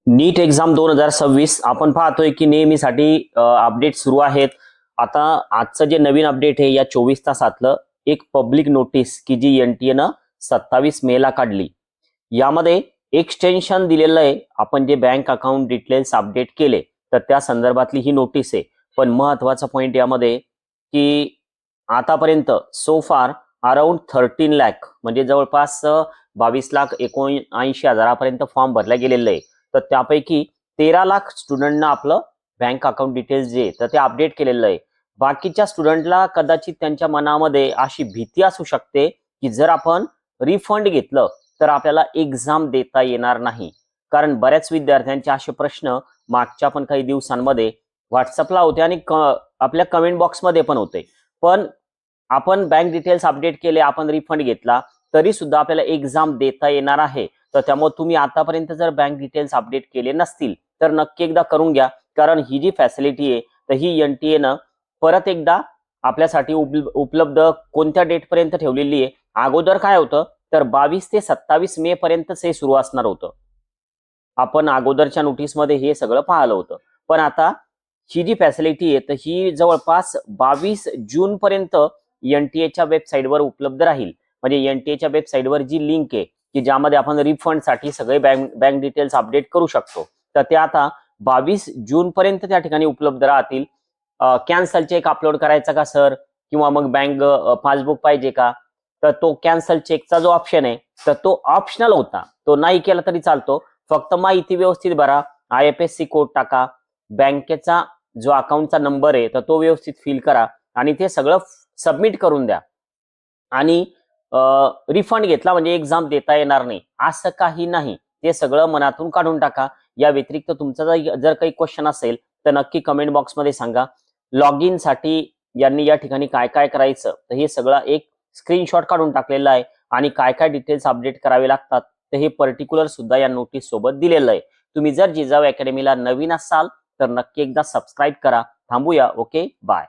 नीट exam 2026 आपण पाहतोय की नेहमीसाठी अपडेट सुरू आहेत. आता आजचं जे नवीन अपडेट आहे या 24 तासातलं एक पब्लिक नोटीस की जी NTA न 27 मे ला काढली. यामध्ये एक्सटेन्शन दिलेलं आहे. आपण जे बँक अकाउंट डिटेल्स अपडेट केले तर त्या संदर्भातली ही नोटीस आहे. पण महत्वाचा पॉइंट यामध्ये की आतापर्यंत सो फार अराउंड 13 लाख म्हणजे जवळपास 22,79,000 फॉर्म भरल्या गेलेले आहे. तर त्यापैकी 13 लाख स्टुडंटना आपलं बँक अकाउंट डिटेल्स जे तर ते अपडेट केलेलं आहे. बाकीच्या स्टुडंटला कदाचित त्यांच्या मनामध्ये अशी भीती असू शकते की जर आपण रिफंड घेतलं तर आपल्याला एक्झाम देता येणार नाही. कारण बऱ्याच विद्यार्थ्यांचे असे प्रश्न मागच्या पण काही दिवसांमध्ये व्हॉट्सअपला होते आणि आपल्या कमेंट बॉक्समध्ये पण होते. पण आपण बँक डिटेल्स अपडेट केले, आपण रिफंड घेतला तरी सुद्धा आपल्याला एक्झाम देता येणार आहे. तर त्यामुळे तुम्ही आतापर्यंत जर बँक डिटेल्स अपडेट केले नसतील तर नक्की एकदा करून घ्या. कारण ही जी फॅसिलिटी आहे तर ही NTA न परत एकदा आपल्यासाठी उपलब्ध कोणत्या डेट पर्यंत ठेवलेली आहे. अगोदर काय होतं तर 22 ते 27 मे पर्यंतच हे सुरू असणार होतं. आपण अगोदरच्या नोटीसमध्ये हे सगळं पाहिलं होतं. पण आता ही जी फॅसिलिटी आहे तर ही जवळपास 22 जून पर्यंत NTA वेबसाईटवर उपलब्ध राहील. म्हणजे NTA वेबसाईटवर जी लिंक आहे की ज्यामध्ये आपण रिफंडसाठी सगळे बँक डिटेल्स अपडेट करू शकतो तर ते आता 22 जून पर्यंत त्या ठिकाणी उपलब्ध राहतील. कॅन्सल चेक अपलोड करायचा का सर, किंवा मग बँक पासबुक पाहिजे का, तर तो कॅन्सल चेकचा जो ऑप्शन आहे तर तो ऑप्शनल होता, तो नाही केला तरी चालतो. फक्त माहिती व्यवस्थित भरा, IFSC कोड टाका, बँकेचा जो अकाउंटचा नंबर आहे तर तो व्यवस्थित फिल करा आणि ते सगळं सबमिट करून द्या. आणि रिफंड घेतला म्हणजे एक्झाम देता येणार नाही असं काही नाही. ते सगळं मनातून काढून टाका. या व्यतिरिक्त तुमचा जर काही क्वेश्चन असेल तर नक्की कमेंट बॉक्समध्ये सांगा. लॉग इन साठी यांनी या ठिकाणी काय काय करायचं तर हे सगळं एक स्क्रीनशॉट काढून टाकलेला आहे आणि काय काय डिटेल्स अपडेट करावे लागतात तर हे पर्टिक्युलर सुद्धा या नोटीस सोबत दिलेलं आहे. तुम्ही जर जिजाऊ अकॅडमीला नवीन असाल तर नक्की एकदा सबस्क्राईब करा. थांबूया. Okay, bye.